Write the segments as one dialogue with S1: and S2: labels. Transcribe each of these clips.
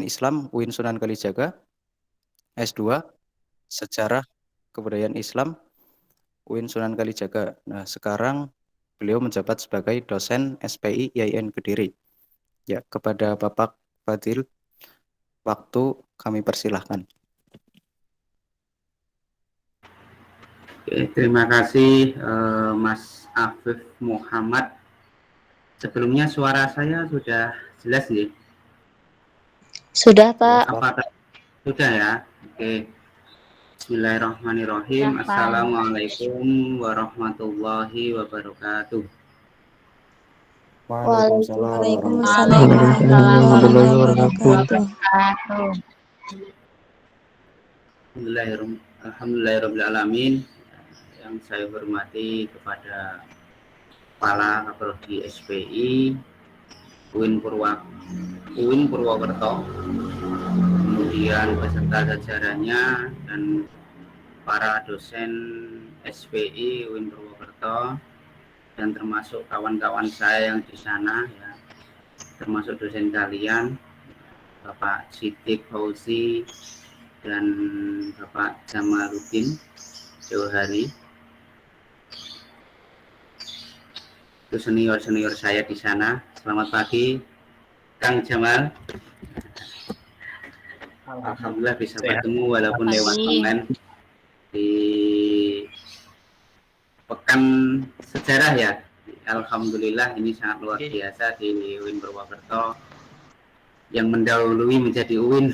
S1: Islam UIN Sunan Kalijaga, S2 Sejarah Kebudayaan Islam UIN Sunan Kalijaga. Nah, sekarang beliau menjabat sebagai dosen SPI IAIN Kediri. Ya, kepada Bapak Fadil, waktu kami persilahkan.
S2: Oke, terima kasih Mas Afif Muhammad. Sebelumnya suara saya sudah jelas nih?
S3: Sudah, Pak.
S2: Apakah sudah ya? Oke. Bismillahirrahmanirrahim.
S3: Ya, Pak.
S2: Assalamualaikum warahmatullahi wabarakatuh.
S3: Waalaikumsalam warahmatullahi wabarakatuh.
S2: Alhamdulillahirrahmanirrahim. Yang saya hormati kepada Kepala Prodi SPI UIN Purwokerto, kemudian beserta jajarannya dan para dosen SPI UIN Purwokerto, dan termasuk kawan-kawan saya yang di sana ya, termasuk dosen kalian Bapak Siddiq Fauzi dan Bapak Jamaluddin Johari. Itu senior-senior saya di sana. Selamat pagi Kang Jamal. Alhamdulillah bisa bertemu walaupun lewat online di pekan sejarah ya. Alhamdulillah ini sangat luar biasa di UIN Purwokerto yang mendahului menjadi UIN,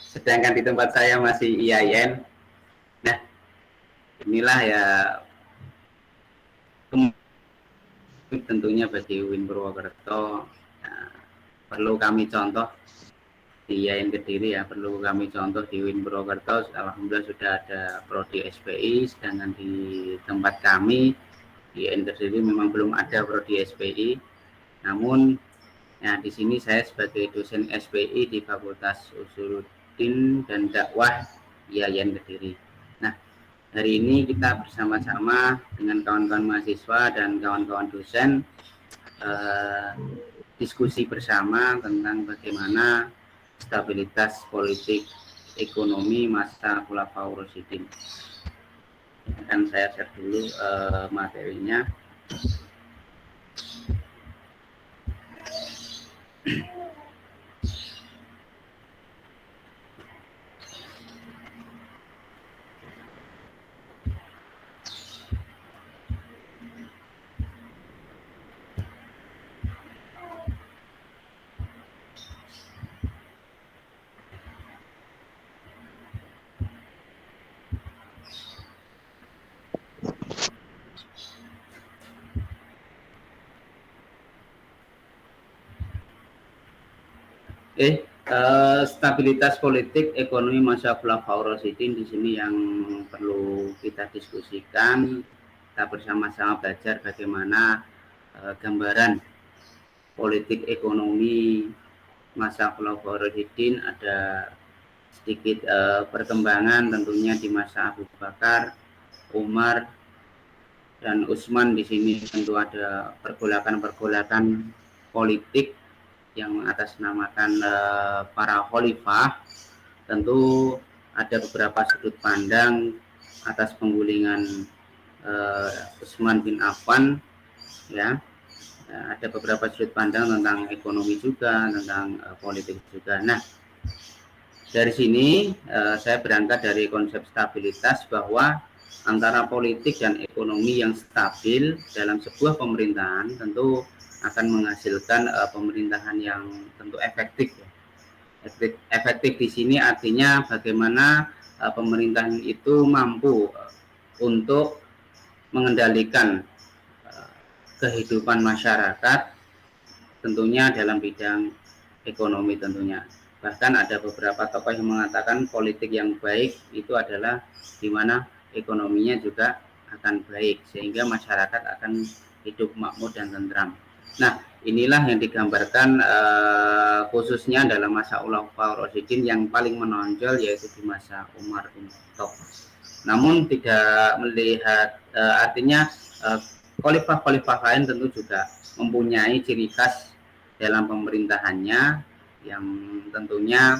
S2: sedangkan di tempat saya masih IAIN. Nah, inilah ya tentunya bagi UIN Purwokerto perlu kami contoh di IAIN Kediri ya, perlu kami contoh di UIN Purwokerto. Alhamdulillah sudah ada prodi SPI, sedangkan di tempat kami di IAIN Kediri memang belum ada prodi SPI. Namun ya di sini saya sebagai dosen SPI di Fakultas Usuluddin dan Dakwah IAIN Kediri. Nah, hari ini kita bersama-sama dengan kawan-kawan mahasiswa dan kawan-kawan dosen diskusi bersama tentang bagaimana stabilitas politik ekonomi masa Khulafaur Rasyidin. Akan saya share dulu materinya. Stabilitas politik ekonomi masa Khulafaur Rasyidin di sini yang perlu kita diskusikan. Kita bersama-sama belajar bagaimana gambaran politik ekonomi masa Khulafaur Rasyidin. Ada sedikit perkembangan tentunya di masa Abu Bakar, Umar, dan Utsman. Di sini tentu ada pergolakan-pergolakan politik yang mengatasnamakan para khalifah. Tentu ada beberapa sudut pandang atas penggulingan Utsman bin Affan ya. Ada beberapa sudut pandang tentang ekonomi juga, tentang politik juga. Nah, dari sini saya berangkat dari konsep stabilitas, bahwa antara politik dan ekonomi yang stabil dalam sebuah pemerintahan tentu akan menghasilkan pemerintahan yang tentu efektif. Efektif di sini artinya bagaimana pemerintahan itu mampu untuk mengendalikan kehidupan masyarakat, tentunya dalam bidang ekonomi tentunya. Bahkan ada beberapa tokoh yang mengatakan politik yang baik itu adalah di mana ekonominya juga akan baik, sehingga masyarakat akan hidup makmur dan tentram. Nah, inilah yang digambarkan khususnya dalam masa Khulafaur Rasyidin yang paling menonjol, yaitu di masa Umar bin Khattab. Namun tidak melihat artinya khalifah-khalifah lain tentu juga mempunyai ciri khas dalam pemerintahannya, yang tentunya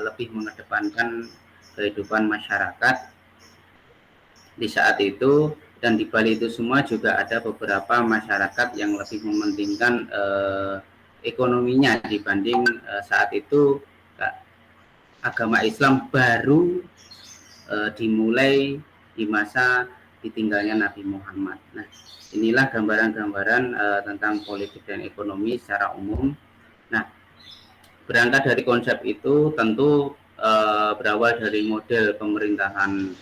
S2: lebih mengedepankan kehidupan masyarakat di saat itu. Dan di balik itu semua juga ada beberapa masyarakat yang lebih mementingkan ekonominya dibanding saat itu agama Islam baru dimulai di masa ditinggalnya Nabi Muhammad. Nah, inilah gambaran-gambaran tentang politik dan ekonomi secara umum. Nah, berangkat dari konsep itu tentu berawal dari model pemerintahan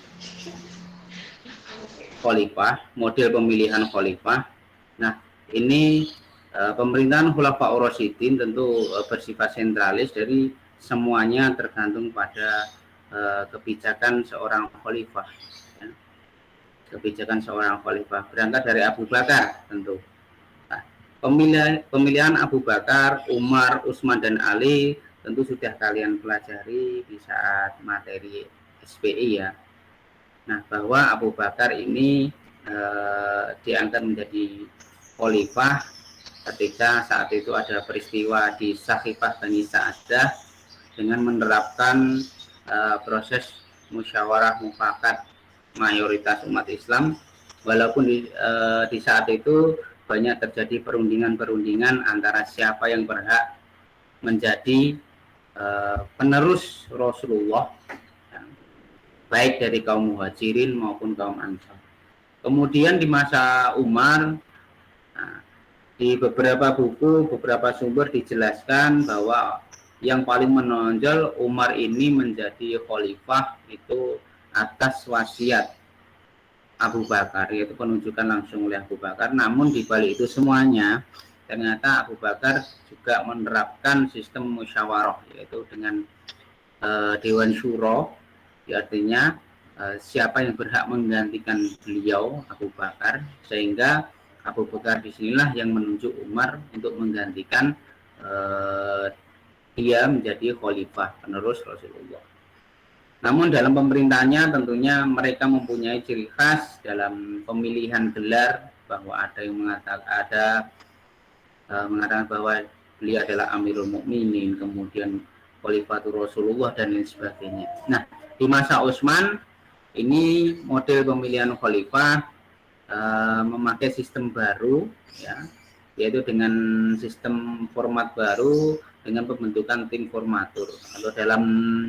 S2: khalifah, model pemilihan khalifah. Nah, ini pemerintahan Khulafaur Rasyidin tentu bersifat sentralis, dari semuanya tergantung pada kebijakan seorang khalifah. Ya. Kebijakan seorang khalifah berangkat dari Abu Bakar tentu. Nah, pemilihan Abu Bakar, Umar, Utsman dan Ali tentu sudah kalian pelajari di saat materi SPI ya. Nah, bahwa Abu Bakar ini diangkat menjadi khalifah ketika saat itu ada peristiwa di Saqifah Bani Sa'adah dengan menerapkan proses musyawarah mufakat mayoritas umat Islam, walaupun di saat itu banyak terjadi perundingan-perundingan antara siapa yang berhak menjadi penerus Rasulullah, baik dari kaum muhajirin maupun kaum ansar. Kemudian di masa Umar, di beberapa buku, beberapa sumber dijelaskan bahwa yang paling menonjol Umar ini menjadi khalifah itu atas wasiat Abu Bakar, yaitu penunjukan langsung oleh Abu Bakar. Namun di balik itu semuanya ternyata Abu Bakar juga menerapkan sistem musyawarah, yaitu dengan Dewan Syuro. Artinya siapa yang berhak menggantikan beliau Abu Bakar, sehingga Abu Bakar disinilah yang menunjuk Umar untuk menggantikan dia menjadi khalifah penerus Rasulullah. Namun dalam pemerintahannya tentunya mereka mempunyai ciri khas dalam pemilihan gelar, bahwa ada yang mengatakan bahwa beliau adalah Amirul Mukminin, kemudian Khalifatul Rasulullah dan lain sebagainya. Nah, di masa Utsman ini model pemilihan khalifah memakai sistem baru ya, yaitu dengan sistem format baru dengan pembentukan tim formatur, atau dalam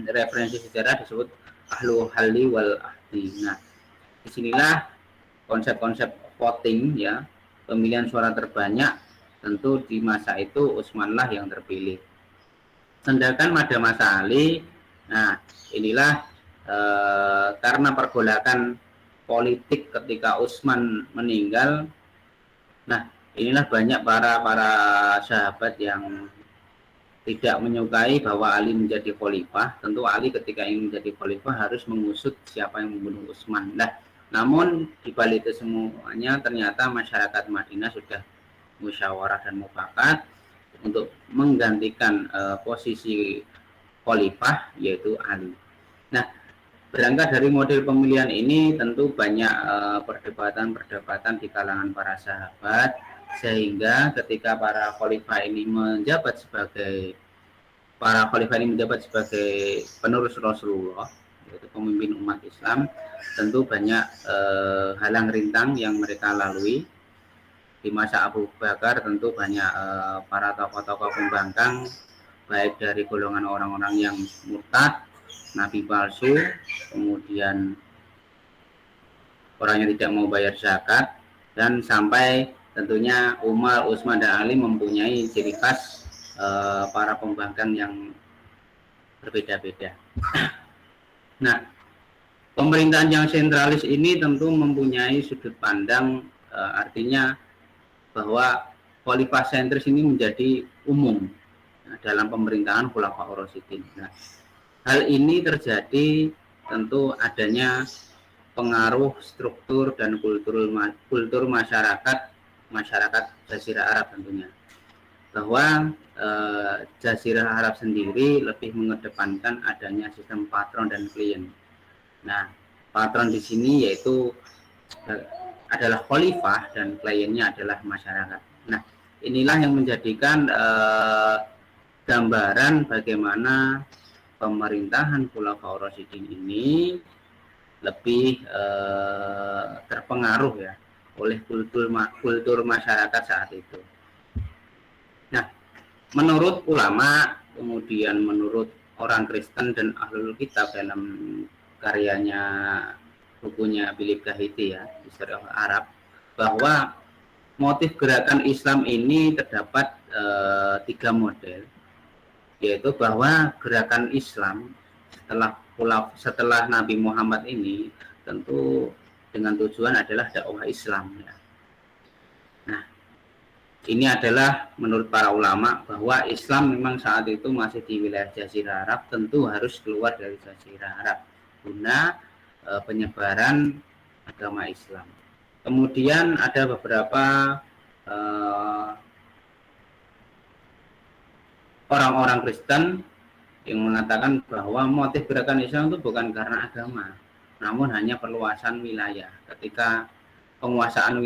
S2: referensi sejarah disebut ahlu halli wal ahdi. Nah, disinilah konsep-konsep voting ya, pemilihan suara terbanyak, tentu di masa itu Utsmanlah yang terpilih. Sedangkan pada masa Ali, nah inilah karena pergolakan politik ketika Utsman meninggal, nah inilah banyak para sahabat yang tidak menyukai bahwa Ali menjadi khalifah. Tentu Ali ketika ingin menjadi khalifah harus mengusut siapa yang membunuh Utsman. Nah, namun di balik itu semuanya ternyata masyarakat Madinah sudah musyawarah dan mufakat untuk menggantikan posisi khalifah, yaitu Ali. Nah, berangkat dari model pemilihan ini tentu banyak perdebatan di kalangan para sahabat, sehingga ketika para khalifah ini menjabat sebagai penerus Rasulullah, yaitu pemimpin umat Islam, tentu banyak halang rintang yang mereka lalui. Di masa Abu Bakar tentu banyak para tokoh-tokoh pembangkang, baik dari golongan orang-orang yang murtad, nabi palsu, kemudian orang yang tidak mau bayar zakat, dan sampai tentunya Umar, Utsman dan Ali mempunyai ciri khas para pembangkang yang berbeda-beda. Nah, pemerintahan yang sentralis ini tentu mempunyai sudut pandang, artinya bahwa khalifah sentris ini menjadi umum dalam pemerintahan Khulafaur Rasyidin. Nah, hal ini terjadi tentu adanya pengaruh struktur dan kultur masyarakat Jazirah Arab tentunya, bahwa Jazirah Arab sendiri lebih mengedepankan adanya sistem patron dan klien. Nah, patron di sini yaitu adalah khalifah dan kliennya adalah masyarakat. Nah, inilah yang menjadikan gambaran bagaimana pemerintahan Khulafaur Rasyidin ini lebih terpengaruh ya oleh kultur masyarakat saat itu. Nah, menurut ulama, kemudian menurut orang Kristen dan Ahlul Kitab dalam karyanya bukunya Philip Kahiti ya, History of Arab, bahwa motif gerakan Islam ini terdapat 3 model, yaitu bahwa gerakan Islam setelah Nabi Muhammad ini tentu dengan tujuan adalah dakwah Islam ya. Nah, ini adalah menurut para ulama bahwa Islam memang saat itu masih di wilayah Jazirah Arab, tentu harus keluar dari Jazirah Arab guna penyebaran agama Islam. Kemudian ada beberapa orang-orang Kristen yang mengatakan bahwa motif gerakan Islam itu bukan karena agama, namun hanya perluasan wilayah. Ketika penguasaan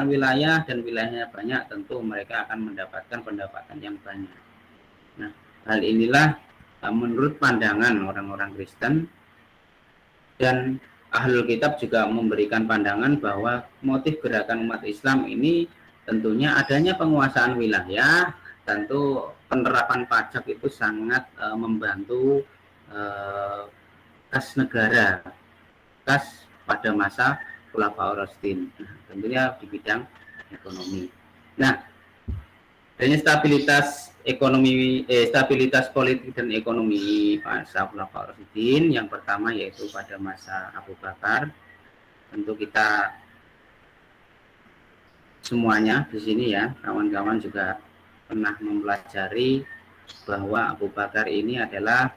S2: wilayah dan wilayahnya banyak, tentu mereka akan mendapatkan pendapatan yang banyak. Nah, hal inilah menurut pandangan orang-orang Kristen, dan Ahlul Kitab juga memberikan pandangan bahwa motif gerakan umat Islam ini tentunya adanya penguasaan wilayah. Tentu penerapan pajak itu sangat membantu kas negara, kas pada masa Khulafaur Rasyidin. Nah, tentunya di bidang ekonomi. Nah, adanya stabilitas politik dan ekonomi masa Khulafaur Rasyidin yang pertama yaitu pada masa Abu Bakar. Tentu kita semuanya di sini ya, kawan-kawan juga pernah mempelajari bahwa Abu Bakar ini adalah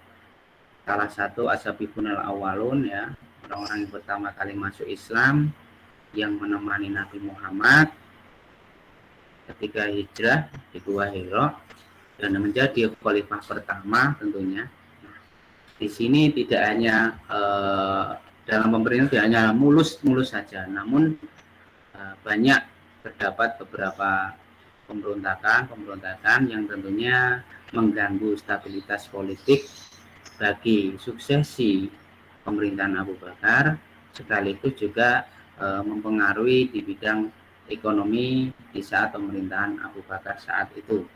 S2: salah satu ashabibunal awalun ya, orang-orang yang pertama kali masuk Islam, yang menemani Nabi Muhammad ketika hijrah di Gua Hira dan menjadi khalifah pertama tentunya. Nah, di sini tidak hanya dalam pemerintahan tidak hanya mulus saja, namun banyak terdapat beberapa pemberontakan yang tentunya mengganggu stabilitas politik bagi suksesi pemerintahan Abu Bakar, sekaligus juga mempengaruhi di bidang ekonomi di saat pemerintahan Abu Bakar saat itu.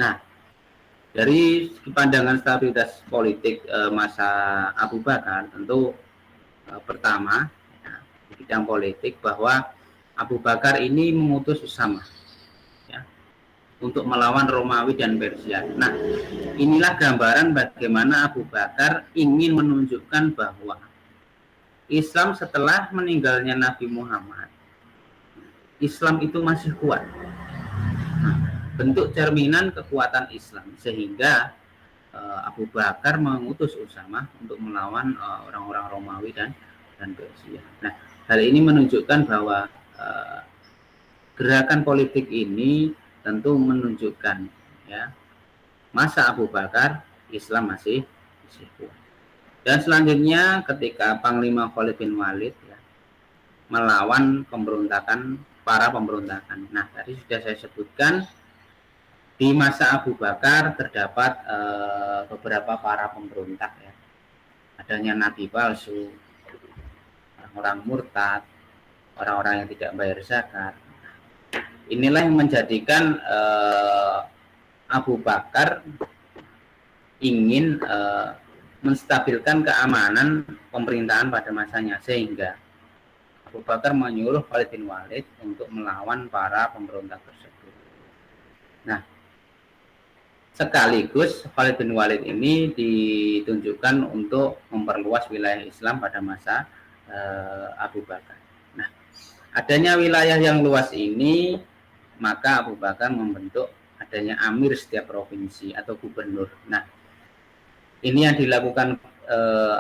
S2: Nah, dari pandangan stabilitas politik masa Abu Bakar, tentu pertama ya, di bidang politik bahwa Abu Bakar ini mengutus Usama ya, untuk melawan Romawi dan Persia. Nah, inilah gambaran bagaimana Abu Bakar ingin menunjukkan bahwa Islam setelah meninggalnya Nabi Muhammad, Islam itu masih kuat. Nah, bentuk cerminan kekuatan Islam, sehingga Abu Bakar mengutus Usama untuk melawan orang-orang Romawi dan Persia. Nah, hal ini menunjukkan bahwa gerakan politik ini tentu menunjukkan ya, masa Abu Bakar Islam masih kuat. Dan selanjutnya ketika Panglima Khalid bin Walid ya, melawan para pemberontakan. Nah, tadi sudah saya sebutkan di masa Abu Bakar terdapat beberapa para pemberontak ya. Adanya nabi palsu, orang-orang murtad, orang-orang yang tidak bayar zakat. Inilah yang menjadikan Abu Bakar ingin menstabilkan keamanan pemerintahan pada masanya, sehingga Abu Bakar menyuruh Khalid bin Walid untuk melawan para pemberontak tersebut. Nah, sekaligus Khalid bin Walid ini ditunjukkan untuk memperluas wilayah Islam pada masa Abu Bakar. Nah, adanya wilayah yang luas ini, maka Abu Bakar membentuk adanya amir setiap provinsi atau gubernur. Nah, ini yang dilakukan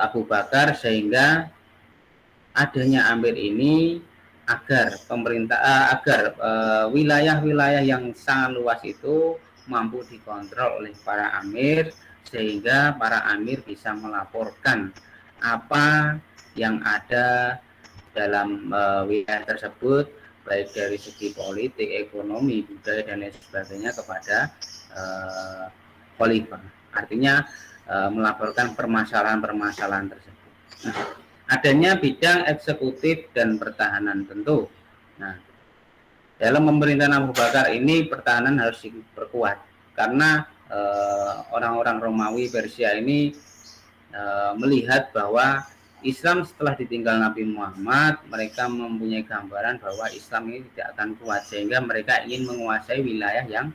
S2: Abu Bakar sehingga adanya amir ini agar wilayah-wilayah yang sangat luas itu mampu dikontrol oleh para amir, sehingga para amir bisa melaporkan apa yang ada dalam wilayah tersebut baik dari segi politik, ekonomi, budaya dan lain sebagainya kepada khalifah. Artinya melaporkan permasalahan-permasalahan tersebut. Nah, adanya bidang eksekutif dan pertahanan tentu. Nah, dalam pemerintahan Abu Bakar ini pertahanan harus diperkuat karena orang-orang Romawi Persia ini melihat bahwa Islam setelah ditinggal Nabi Muhammad, mereka mempunyai gambaran bahwa Islam ini tidak akan kuat, sehingga mereka ingin menguasai wilayah yang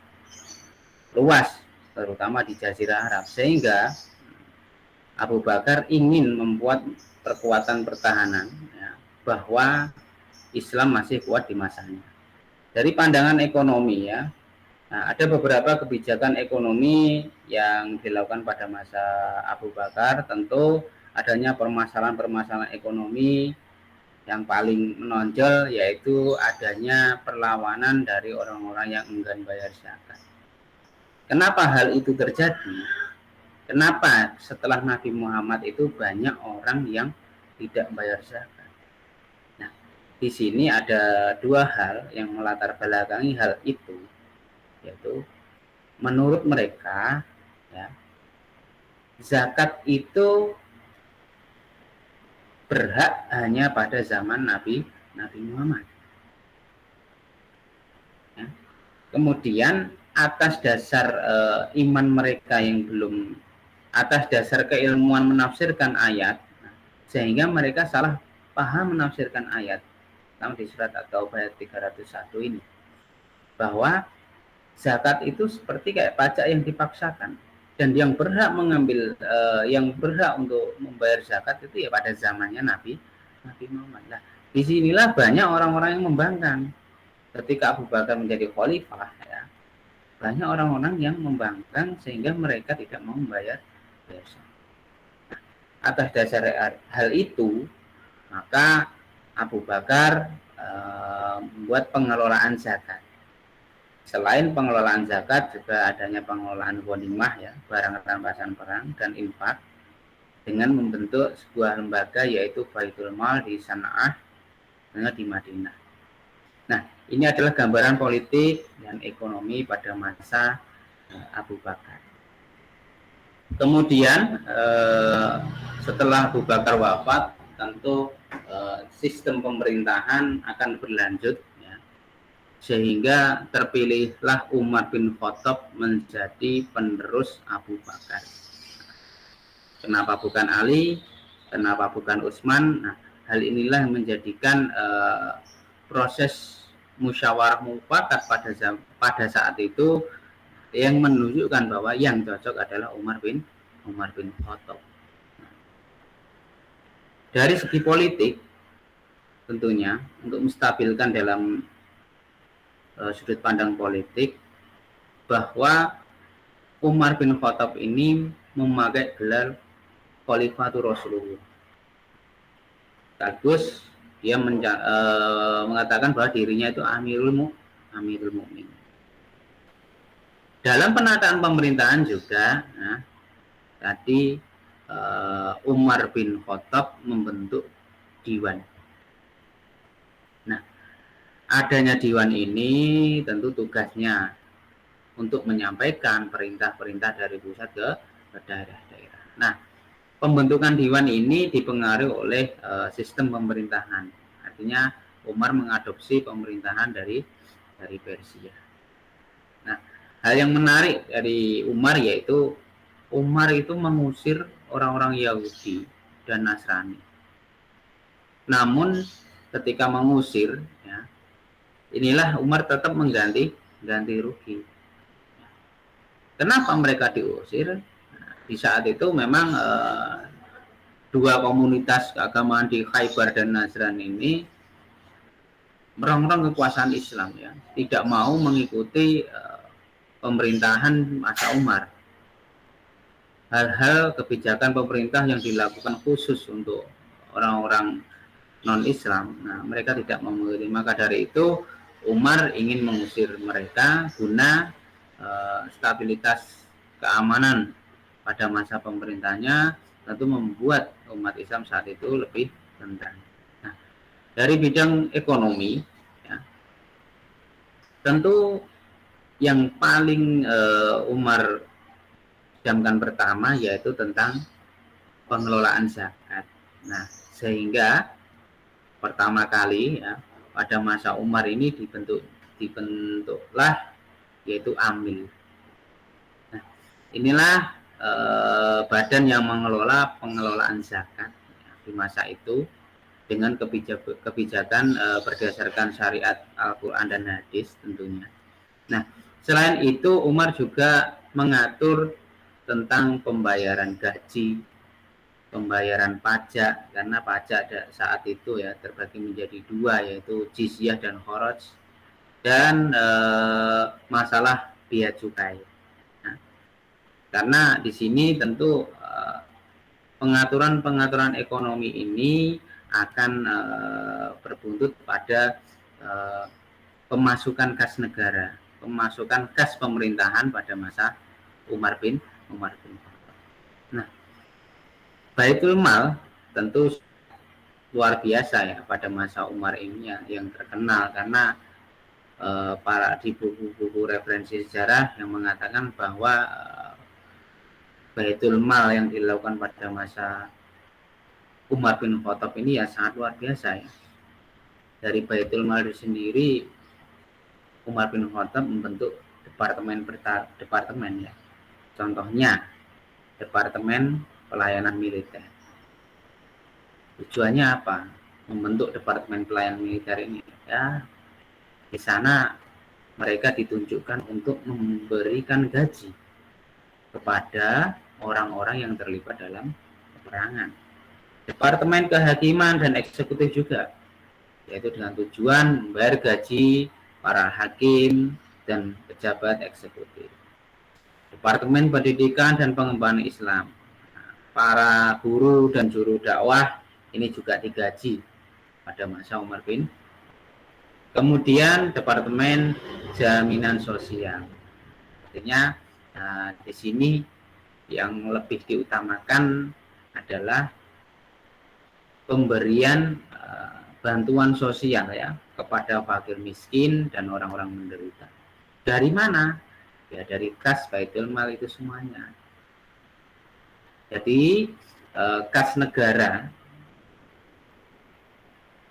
S2: luas, terutama di Jazirah Arab, sehingga Abu Bakar ingin membuat perkuatan pertahanan ya, bahwa Islam masih kuat di masanya. Dari pandangan ekonomi ya, nah, ada beberapa kebijakan ekonomi yang dilakukan pada masa Abu Bakar. Tentu adanya permasalahan-permasalahan ekonomi yang paling menonjol, yaitu adanya perlawanan dari orang-orang yang enggan bayar zakat. Kenapa hal itu terjadi? Kenapa setelah Nabi Muhammad itu banyak orang yang tidak bayar zakat? Nah, di sini ada dua hal yang melatar belakangi hal itu, yaitu menurut mereka ya, zakat itu berhak hanya pada zaman Nabi Muhammad. Ya. Kemudian atas dasar iman mereka yang belum, atas dasar keilmuan menafsirkan ayat, sehingga mereka salah paham menafsirkan ayat. Sama di surat At-Taubah ayat 301 ini, bahwa zakat itu seperti kayak pajak yang dipaksakan, dan yang berhak mengambil, yang berhak untuk membayar zakat itu ya pada zamannya Nabi Muhammad. Nah, disinilah banyak orang-orang yang membangkang ketika Abu Bakar menjadi khalifah ya. Banyak orang-orang yang membangkang sehingga mereka tidak mau membayar zakat. Atas dasar hal itu, maka Abu Bakar membuat pengelolaan zakat. Selain pengelolaan zakat, juga adanya pengelolaan ghanimah ya, barang rampasan perang dan infak, dengan membentuk sebuah lembaga yaitu Baitul Mal di Sana'ah dan di Madinah. Nah, ini adalah gambaran politik dan ekonomi pada masa Abu Bakar. Kemudian setelah Abu Bakar wafat, tentu sistem pemerintahan akan berlanjut ya, sehingga terpilihlah Umar bin Khattab menjadi penerus Abu Bakar. Kenapa bukan Ali? Kenapa bukan Utsman? Nah, hal inilah yang menjadikan proses musyawarah mufakat pada saat itu yang menunjukkan bahwa yang cocok adalah Umar bin Khattab. Dari segi politik, tentunya untuk menstabilkan dalam sudut pandang politik, bahwa Umar bin Khattab ini memakai gelar Khalifatur Rasulullah. Bagus, dia mengatakan bahwa dirinya itu Amirul Mukminin. Dalam penataan pemerintahan juga, nah, tadi Umar bin Khattab membentuk Diwan. Nah, adanya Diwan ini tentu tugasnya untuk menyampaikan perintah-perintah dari pusat ke daerah-daerah. Nah, pembentukan Diwan ini dipengaruhi oleh sistem pemerintahan. Artinya Umar mengadopsi pemerintahan dari Persia. Nah, hal yang menarik dari Umar yaitu Umar itu mengusir orang-orang Yahudi dan Nasrani. Namun ketika mengusir, ya, inilah Umar tetap mengganti rugi. Kenapa mereka diusir? Nah, di saat itu memang dua komunitas keagamaan di Khaybar dan Najran ini merongrong kekuasaan Islam ya, tidak mau mengikuti pemerintahan masa Umar. Hal-hal kebijakan pemerintah yang dilakukan khusus untuk orang-orang non-Islam, nah mereka tidak mengerti. Maka dari itu Umar ingin mengusir mereka guna stabilitas keamanan pada masa pemerintahnya, tentu membuat umat Islam saat itu lebih tenang. Nah, dari bidang ekonomi, ya, tentu yang paling Umar jamkan pertama yaitu tentang pengelolaan zakat. Nah, sehingga pertama kali ya pada masa Umar ini dibentuklah yaitu Amil. Nah, inilah badan yang mengelola pengelolaan zakat di masa itu dengan kebijakan berdasarkan syariat Al-Quran dan Hadis tentunya. Nah, selain itu Umar juga mengatur tentang pembayaran gaji, pembayaran pajak, karena pajak saat itu ya terbagi menjadi dua, yaitu jizyah dan kharaj, dan masalah bea cukai. Nah, karena di sini tentu pengaturan ekonomi ini akan berbuntut pada pemasukan kas negara, pemasukan kas pemerintahan pada masa Umar bin Khattab. Nah, Baitul Mal tentu luar biasa ya pada masa Umar ini yang terkenal, karena para di buku-buku referensi sejarah yang mengatakan bahwa Baitul Mal yang dilakukan pada masa Umar bin Khattab ini ya sangat luar biasa ya. Dari Baitul Mal sendiri, Umar bin Khattab membentuk departemen ya. Contohnya Departemen Pelayanan Militer. Tujuannya apa? Membentuk Departemen Pelayanan Militer ini ya. Di sana mereka ditunjukkan untuk memberikan gaji kepada orang-orang yang terlibat dalam peperangan. Departemen Kehakiman dan Eksekutif juga, yaitu dengan tujuan membayar gaji para hakim dan pejabat eksekutif. Departemen Pendidikan dan Pengembangan Islam, para guru dan juru dakwah ini juga digaji pada masa Umar bin. Kemudian Departemen Jaminan Sosial, artinya di sini yang lebih diutamakan adalah pemberian bantuan sosial ya kepada fakir miskin dan orang-orang menderita. Dari mana? Ya dari kas Baitul Mal itu semuanya. Jadi kas negara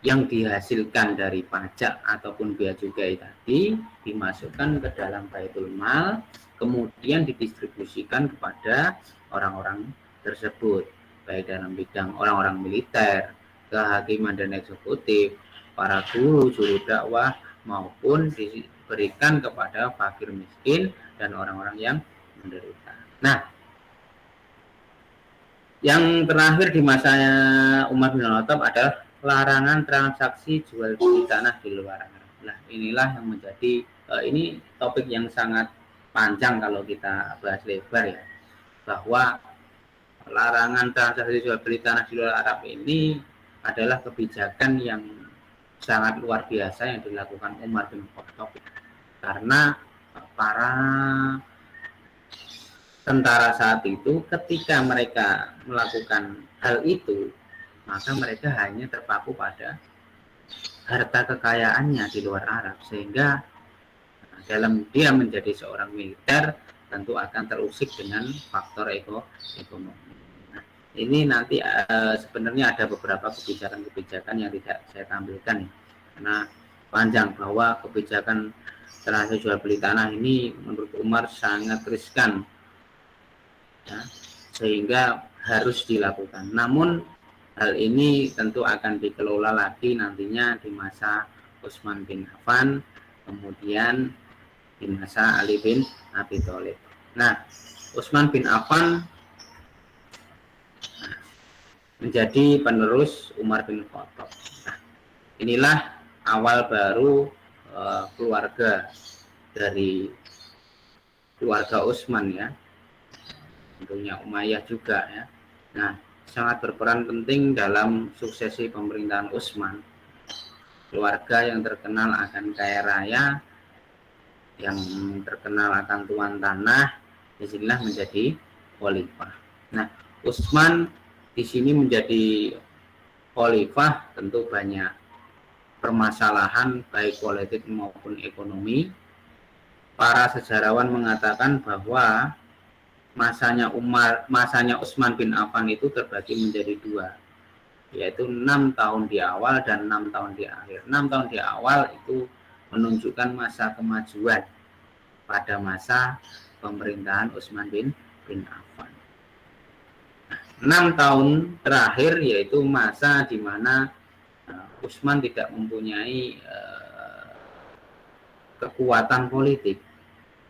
S2: yang dihasilkan dari pajak ataupun bea cukai tadi dimasukkan ke dalam Baitul Mal, kemudian didistribusikan kepada orang-orang tersebut, baik dalam bidang orang-orang militer, kehakiman dan eksekutif, para guru, juru dakwah, maupun diberikan kepada fakir miskin dan orang-orang yang menderita. Nah, yang terakhir di masanya Umar bin Khattab adalah larangan transaksi jual beli tanah di luar Arab. Nah, inilah yang menjadi ini topik yang sangat panjang kalau kita bahas lebar ya, bahwa larangan transaksi jual beli tanah di luar Arab ini adalah kebijakan yang sangat luar biasa yang dilakukan Umar bin Khattab, karena para tentara saat itu ketika mereka melakukan hal itu, maka mereka hanya terpaku pada harta kekayaannya di luar Arab, sehingga dalam dia menjadi seorang militer tentu akan terusik dengan faktor ekonomi. Nah, ini nanti sebenarnya ada beberapa kebijakan yang tidak saya tampilkan ya, karena panjang, bahwa kebijakan transaksi jual beli tanah ini menurut Umar sangat riskan ya, sehingga harus dilakukan. Namun hal ini tentu akan dikelola lagi nantinya di masa Utsman bin Affan, kemudian di masa Ali bin Abi Thalib. Nah, Utsman bin Affan menjadi penerus Umar bin Khattab. Nah, inilah awal baru keluarga dari keluarga Utsman ya, tentunya Umayyah juga ya. Nah, sangat berperan penting dalam suksesi pemerintahan Utsman. Keluarga yang terkenal akan kaya raya, yang terkenal akan tuan tanah, disinilah menjadi khalifah. Nah, Utsman di sini menjadi khalifah tentu banyak permasalahan baik politik maupun ekonomi, para sejarawan mengatakan bahwa masanya Utsman bin Affan itu terbagi menjadi dua, yaitu 6 tahun di awal dan 6 tahun di akhir. 6 tahun di awal itu menunjukkan masa kemajuan pada masa pemerintahan Utsman bin Affan. 6 tahun terakhir yaitu masa di mana Utsman tidak mempunyai kekuatan politik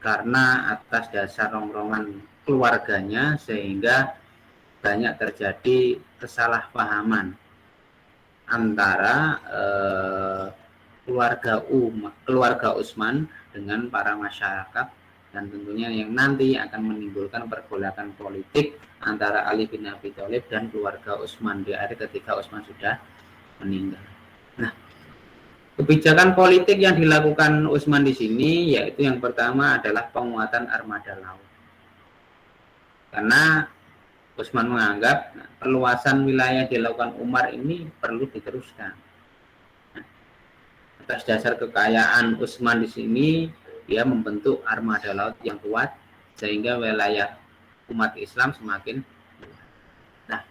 S2: karena atas dasar rongrongan keluarganya, sehingga banyak terjadi kesalahpahaman antara keluarga Utsman dengan para masyarakat, dan tentunya yang nanti akan menimbulkan pergolakan politik antara Ali bin Abi Thalib dan keluarga Utsman di akhir ketika Utsman sudah meninggal. Nah, kebijakan politik yang dilakukan Utsman di sini yaitu yang pertama adalah penguatan armada laut. Karena Utsman menganggap perluasan wilayah dilakukan Umar ini perlu diteruskan. Atas dasar kekayaan Utsman di sini, dia membentuk armada laut yang kuat sehingga wilayah umat Islam semakin. Nah,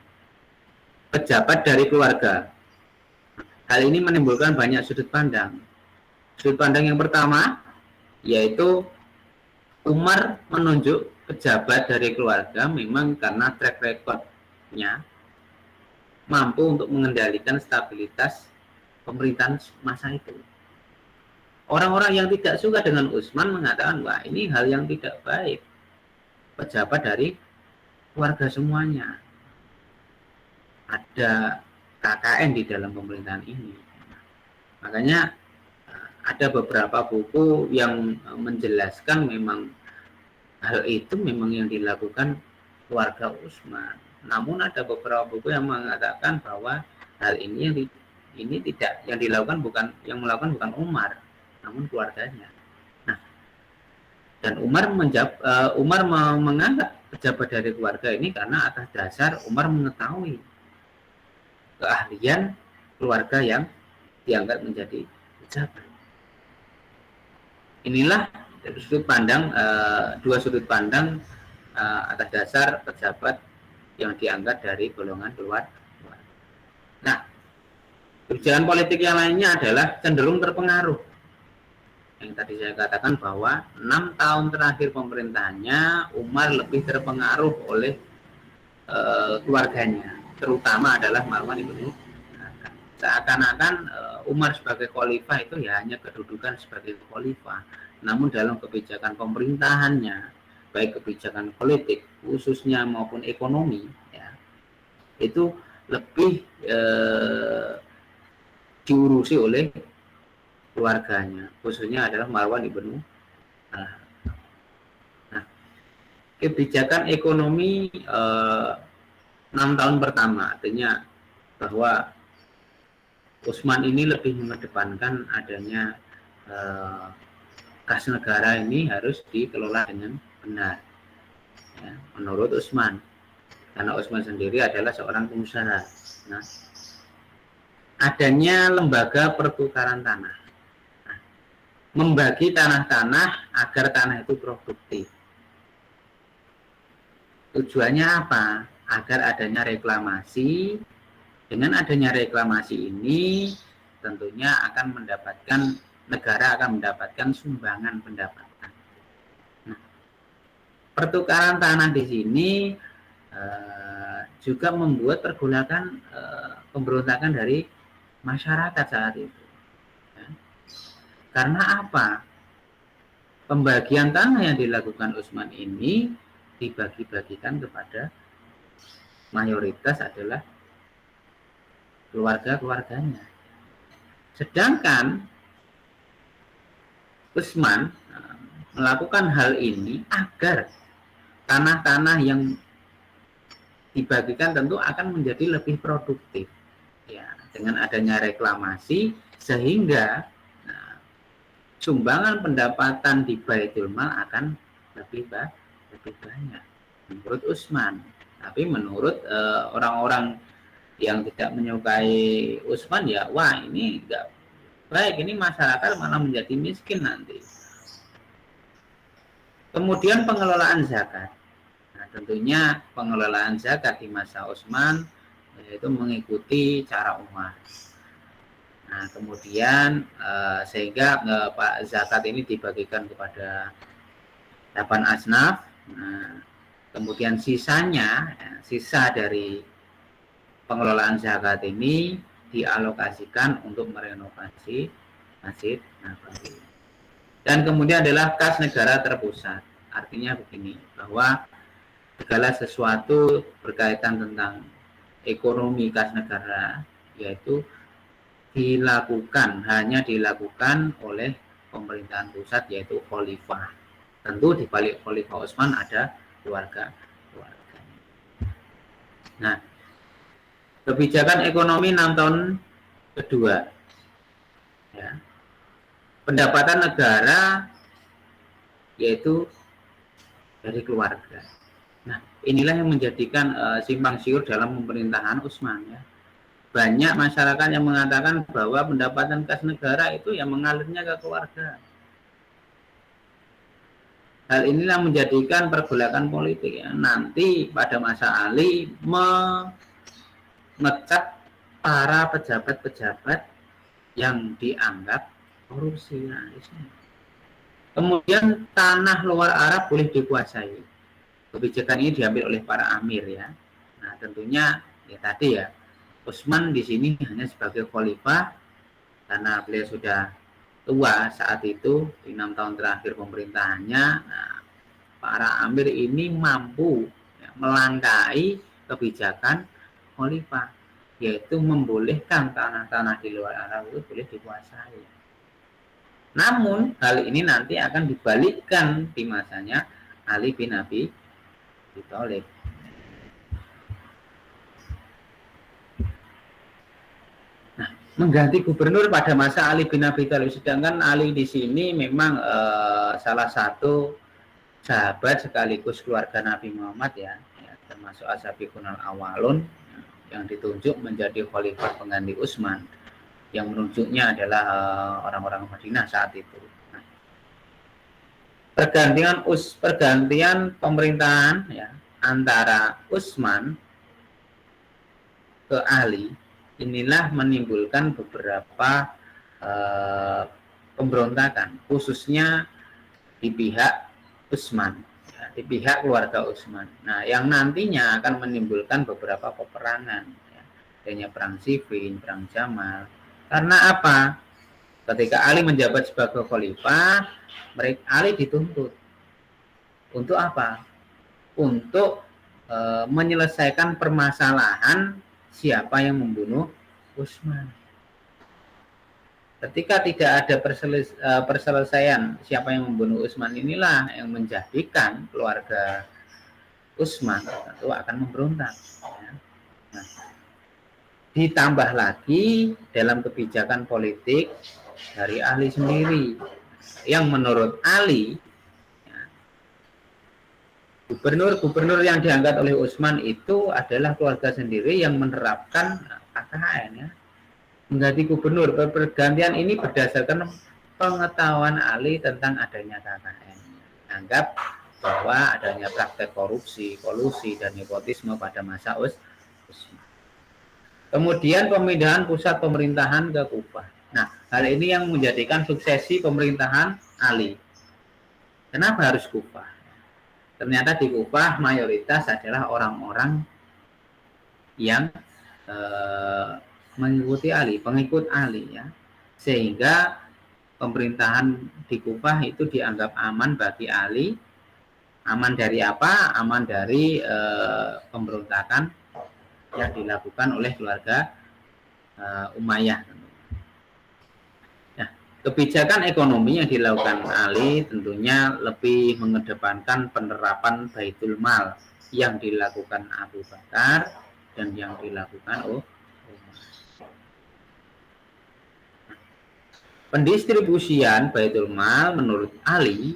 S2: pejabat dari keluarga, hal ini menimbulkan banyak sudut pandang. Sudut pandang yang pertama yaitu Umar menunjuk pejabat dari keluarga memang karena track recordnya mampu untuk mengendalikan stabilitas pemerintahan masa itu. Orang-orang yang tidak suka dengan Utsman mengatakan, wah ini hal yang tidak baik. Pejabat dari keluarga semuanya. Ada KKN di dalam pemerintahan ini. Makanya ada beberapa buku yang menjelaskan memang hal itu memang yang dilakukan keluarga Utsman. Namun ada beberapa buku yang mengatakan bahwa hal ini tidak yang dilakukan melakukan bukan Umar, namun keluarganya. Nah, dan Umar menganggap pejabat dari keluarga ini karena atas dasar Umar mengetahui keahlian keluarga yang diangkat menjadi pejabat. Inilah dua sudut pandang atas dasar pejabat yang diangkat dari golongan luar. Nah, kebijakan politik yang lainnya adalah cenderung terpengaruh. Yang tadi saya katakan bahwa 6 tahun terakhir pemerintahannya Umar lebih terpengaruh oleh keluarganya, terutama adalah Marwan ibnu Hakam. Seakan-akan Umar sebagai khalifah itu ya hanya kedudukan sebagai khalifah, namun dalam kebijakan pemerintahannya, baik kebijakan politik khususnya maupun ekonomi, ya, itu lebih diurusi oleh keluarganya, khususnya adalah Marwan ibnu Hakam. Nah, kebijakan ekonomi 6 tahun pertama artinya bahwa Utsman ini lebih mengedepankan adanya kas negara ini harus dikelola dengan benar, ya, menurut Utsman, karena Utsman sendiri adalah seorang pengusaha. Nah, adanya lembaga pertukaran tanah, membagi tanah-tanah agar tanah itu produktif. Tujuannya apa? Agar adanya reklamasi. Dengan adanya reklamasi ini tentunya negara akan mendapatkan sumbangan pendapatan. Nah, pertukaran tanah di sini juga membuat pergolakan pemberontakan dari masyarakat saat itu. Karena apa? Pembagian tanah yang dilakukan Utsman ini dibagi-bagikan kepada mayoritas adalah keluarga-keluarganya. Sedangkan Utsman melakukan hal ini agar tanah-tanah yang dibagikan tentu akan menjadi lebih produktif. Ya, dengan adanya reklamasi sehingga sumbangan pendapatan di Baitul Mal akan lebih banyak menurut Utsman. Tapi menurut orang-orang yang tidak menyukai Utsman, ya wah ini enggak baik, ini masyarakat malah menjadi miskin nanti. Kemudian pengelolaan zakat. Nah, tentunya pengelolaan zakat di masa Utsman yaitu mengikuti cara Umar. Nah, kemudian sehingga Pak zakat ini dibagikan kepada 8 asnaf. Nah, kemudian sisanya, sisa dari pengelolaan zakat ini dialokasikan untuk merenovasi Masjid Nabawi. Dan kemudian adalah kas negara terpusat. Artinya begini, bahwa segala sesuatu berkaitan tentang ekonomi kas negara yaitu hanya dilakukan oleh pemerintahan pusat, yaitu khalifah. Tentu di balik Khalifah Utsman ada keluarga. Nah, kebijakan ekonomi 6 tahun kedua, ya, pendapatan negara yaitu dari keluarga. Nah, inilah yang menjadikan simpang siur dalam pemerintahan Utsman, ya. Banyak masyarakat yang mengatakan bahwa pendapatan kas negara itu yang mengalirnya ke keluarga. Hal inilah menjadikan pergolakan politik, ya. Nanti pada masa Ali memecat para pejabat-pejabat yang dianggap korupsi. Nah, kemudian tanah luar Arab boleh dikuasai. Kebijakan ini diambil oleh para amir, ya. Nah, tentunya ya tadi, ya, Utsman di sini hanya sebagai khalifah karena beliau sudah tua saat itu di 6 tahun terakhir pemerintahannya. Nah, para amir ini mampu, ya, melangkahi kebijakan khalifah, yaitu membolehkan tanah-tanah di luar Arab itu boleh dikuasai. Namun hal ini nanti akan dibalikkan di masanya Ali bin Abi Thalib. Mengganti gubernur pada masa Ali bin Abi Thalib, sedangkan Ali di sini memang salah satu sahabat sekaligus keluarga Nabi Muhammad, ya, termasuk Ashabiqunal Awalun yang ditunjuk menjadi khalifah pengganti Utsman, yang menunjuknya adalah orang-orang Madinah saat itu. Nah, pergantian pemerintahan, ya, antara Utsman ke Ali inilah menimbulkan beberapa pemberontakan, khususnya di pihak Utsman, ya, di pihak keluarga Utsman. Nah, yang nantinya akan menimbulkan beberapa peperangan, ya, adanya perang Siffin, perang Jamal. Karena apa? Ketika Ali menjabat sebagai khalifah, Ali dituntut untuk apa? Untuk menyelesaikan permasalahan siapa yang membunuh Utsman. Ketika tidak ada perselesaian siapa yang membunuh Utsman, inilah yang menjadikan keluarga Utsman tentu akan memberontak, ya. Nah, ditambah lagi dalam kebijakan politik dari Ali sendiri, yang menurut Ali, ya, gubernur yang diangkat oleh Utsman itu adalah keluarga sendiri yang menerapkan KKN, ya. Mengganti gubernur, pergantian ini berdasarkan pengetahuan Ali tentang adanya KKN. Anggap bahwa adanya praktek korupsi, kolusi, dan nepotisme pada masa Utsman. Kemudian pemindahan pusat pemerintahan ke Kufah. Nah, hal ini yang menjadikan suksesi pemerintahan Ali. Kenapa harus Kufah? Ternyata di Kufah mayoritas adalah orang-orang yang mengikuti Ali, pengikut Ali, ya. Sehingga pemerintahan di Kufah itu dianggap aman bagi Ali. Aman dari apa? Aman dari pemberontakan yang dilakukan oleh keluarga Umayyah. Nah, kebijakan ekonomi yang dilakukan Ali tentunya lebih mengedepankan penerapan Baitul Mal yang dilakukan Abu Bakar dan yang dilakukan Umar. Pendistribusian Baitul Mal menurut Ali,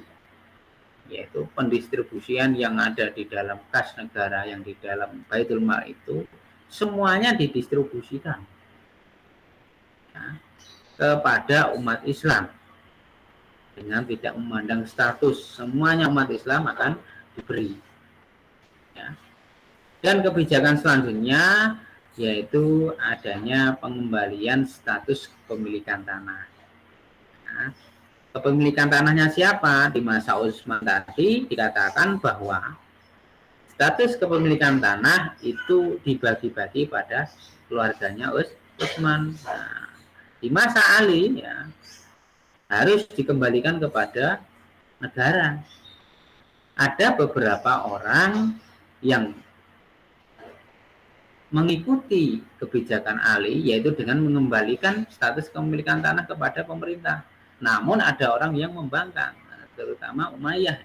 S2: yaitu pendistribusian yang ada di dalam kas negara, yang di dalam Baitul Mal itu semuanya didistribusikan, ya, kepada umat Islam. dengan tidak memandang status. Semuanya umat Islam akan diberi. Ya. Dan kebijakan selanjutnya yaitu adanya pengembalian status kepemilikan tanah. Nah, kepemilikan tanahnya siapa? Di masa Utsman tadi dikatakan bahwa status kepemilikan tanah itu dibagi-bagi pada keluarganya Utsman. Nah, di masa Ali ya harus dikembalikan kepada negara. Ada beberapa orang yang mengikuti kebijakan Ali, yaitu dengan mengembalikan status kepemilikan tanah kepada pemerintah. Namun ada orang yang membangkang, terutama Umayyah,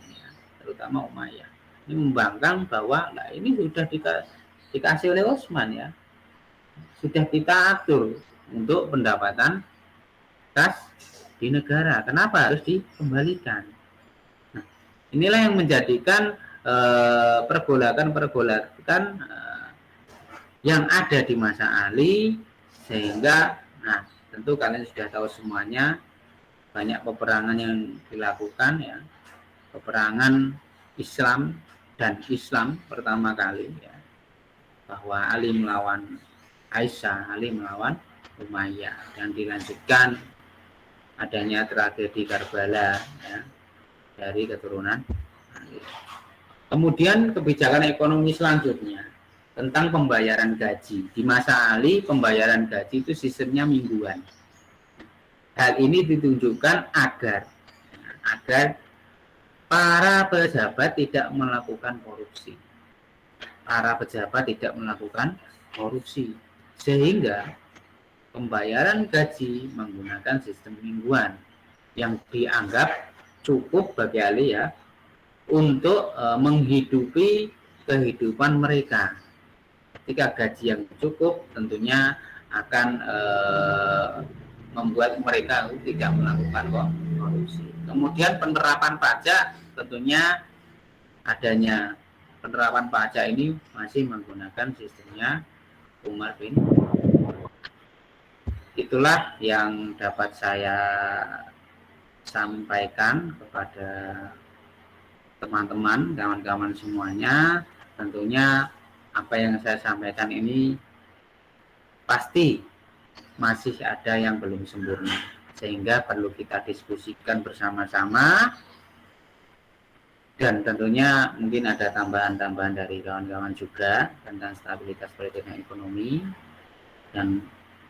S2: terutama Umayyah. Ini membangkang bahwa nah ini sudah dikasih oleh Utsman ya, sudah kita atur untuk pendapatan kas di negara. Kenapa harus dikembalikan? Nah, inilah yang menjadikan pergolakan yang ada di masa Ali, sehingga nah tentu kalian sudah tahu semuanya, banyak peperangan yang dilakukan ya, peperangan Islam dan Islam pertama kali ya, bahwa Ali melawan Aisyah, Ali melawan Umayyah, dan dilanjutkan adanya tragedi Karbala ya, dari keturunan Ali. Kemudian kebijakan ekonomi selanjutnya tentang pembayaran gaji. Di masa Ali pembayaran gaji itu sistemnya mingguan. Hal ini ditunjukkan agar para pejabat tidak melakukan korupsi. Para pejabat tidak melakukan korupsi. Sehingga pembayaran gaji menggunakan sistem mingguan yang dianggap cukup bagi Ali ya untuk menghidupi kehidupan mereka. Ketika gaji yang cukup tentunya akan membuat mereka tidak melakukan korupsi. Kemudian penerapan pajak, tentunya adanya penerapan pajak ini masih menggunakan sistemnya Umar bin. Itulah yang dapat saya sampaikan kepada teman-teman, kawan-kawan semuanya. Tentunya apa yang saya sampaikan ini pasti masih ada yang belum sempurna, sehingga perlu kita diskusikan bersama-sama, dan tentunya mungkin ada tambahan-tambahan dari kawan-kawan juga tentang stabilitas politik dan ekonomi. Dan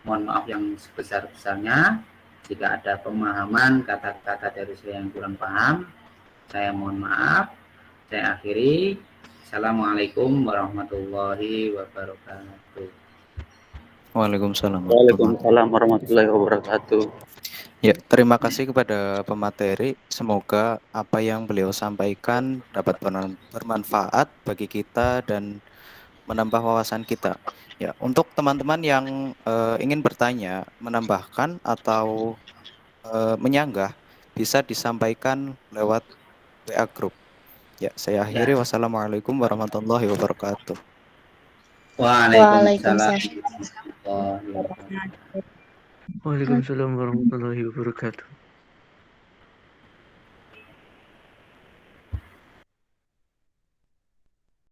S2: mohon maaf yang sebesar-besarnya jika ada pemahaman kata-kata dari saya yang kurang paham, saya mohon maaf. Saya akhiri. Assalamualaikum warahmatullahi wabarakatuh.
S1: Waalaikumsalam.
S4: Waalaikumsalam warahmatullahi wabarakatuh.
S1: Ya, terima kasih kepada pemateri. Semoga apa yang beliau sampaikan dapat bermanfaat bagi kita dan menambah wawasan kita. Ya, untuk teman-teman yang ingin bertanya, menambahkan atau menyanggah, bisa disampaikan lewat WA Group. Ya, saya akhiri. Wassalamualaikum warahmatullahi wabarakatuh.
S2: Waalaikumsalam.
S4: Waalaikumsalam warahmatullahi wabarakatuh.